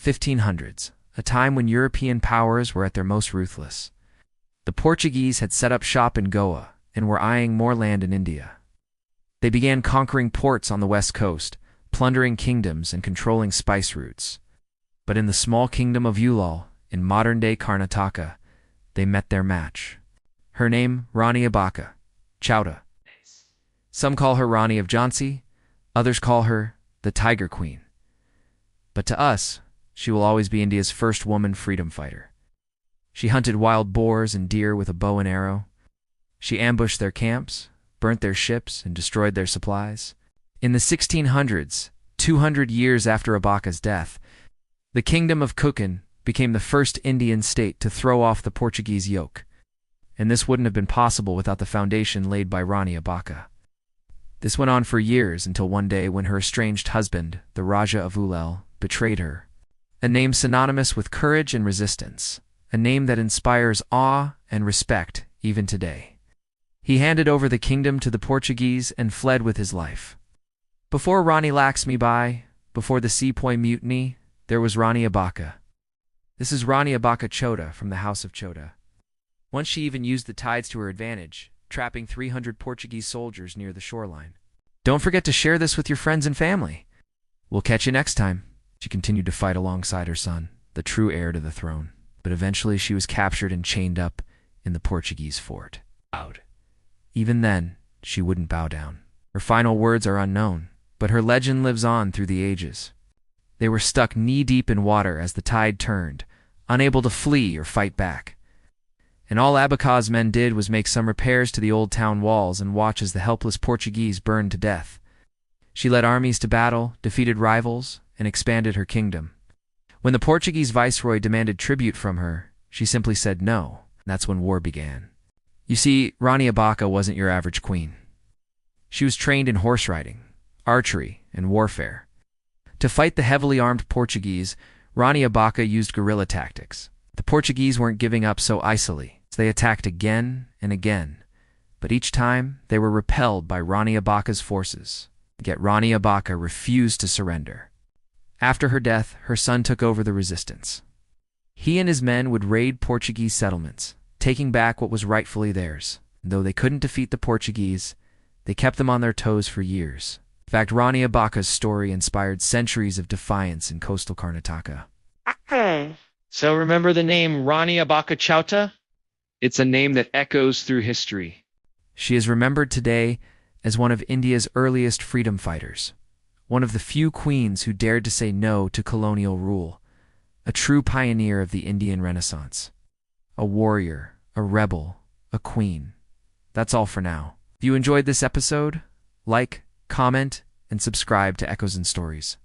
1500s, a time when European powers were at their most ruthless. The Portuguese had set up shop in Goa and were eyeing more land in India. They began conquering ports on the west coast, plundering kingdoms and controlling spice routes. But in the small kingdom of Ullal, in modern-day Karnataka, they met their match. Her name, Rani Abbakka Chowta. Some call her Rani of Jhansi, others call her the Tiger Queen. But to us, she will always be India's first woman freedom fighter. She hunted wild boars and deer with a bow and arrow. She ambushed their camps, burnt their ships, and destroyed their supplies. In the 1600s, 200 years after Abbakka's death, the Kingdom of Kukan became the first Indian state to throw off the Portuguese yoke. And this wouldn't have been possible without the foundation laid by Rani Abbakka. This went on for years until one day when her estranged husband, the Raja of Ullal, betrayed her. A name synonymous with courage and resistance, a name that inspires awe and respect even today. He handed over the kingdom to the Portuguese and fled with his life. Before Rani Laxmi, before the Sepoy Mutiny, there was Rani Abbakka. This is Rani Abbakka Chowta from the House of Chowta. Once she even used the tides to her advantage, trapping 300 Portuguese soldiers near the shoreline. Don't forget to share this with your friends and family. We'll catch you next time. She continued to fight alongside her son, the true heir to the throne. But eventually she was captured and chained up in the Portuguese fort. Even then, she wouldn't bow down. Her final words are unknown, but her legend lives on through the ages. They were stuck knee-deep in water as the tide turned, unable to flee or fight back. And all Abbakka's men did was make some repairs to the old town walls and watch as the helpless Portuguese burned to death. She led armies to battle, defeated rivals, and expanded her kingdom. When the Portuguese viceroy demanded tribute from her, she simply said no, and that's when war began. You see, Rani Abbakka wasn't your average queen. She was trained in horse riding, archery, and warfare. To fight the heavily armed Portuguese, Rani Abbakka used guerrilla tactics. The Portuguese weren't giving up so easily, so they attacked again and again. But each time, they were repelled by Rani Abbakka's forces. Yet Rani Abbakka refused to surrender. After her death, her son took over the resistance. He and his men would raid Portuguese settlements, taking back what was rightfully theirs. Though they couldn't defeat the Portuguese, they kept them on their toes for years. In fact, Rani Abbakka's story inspired centuries of defiance in coastal Karnataka. So remember the name Rani Abbakka Chowta? It's a name that echoes through history. She is remembered today as one of India's earliest freedom fighters, one of the few queens who dared to say no to colonial rule, a true pioneer of the Indian Renaissance. A warrior, a rebel, a queen. That's all for now. If you enjoyed this episode, like, comment, and subscribe to Echoes and Stories.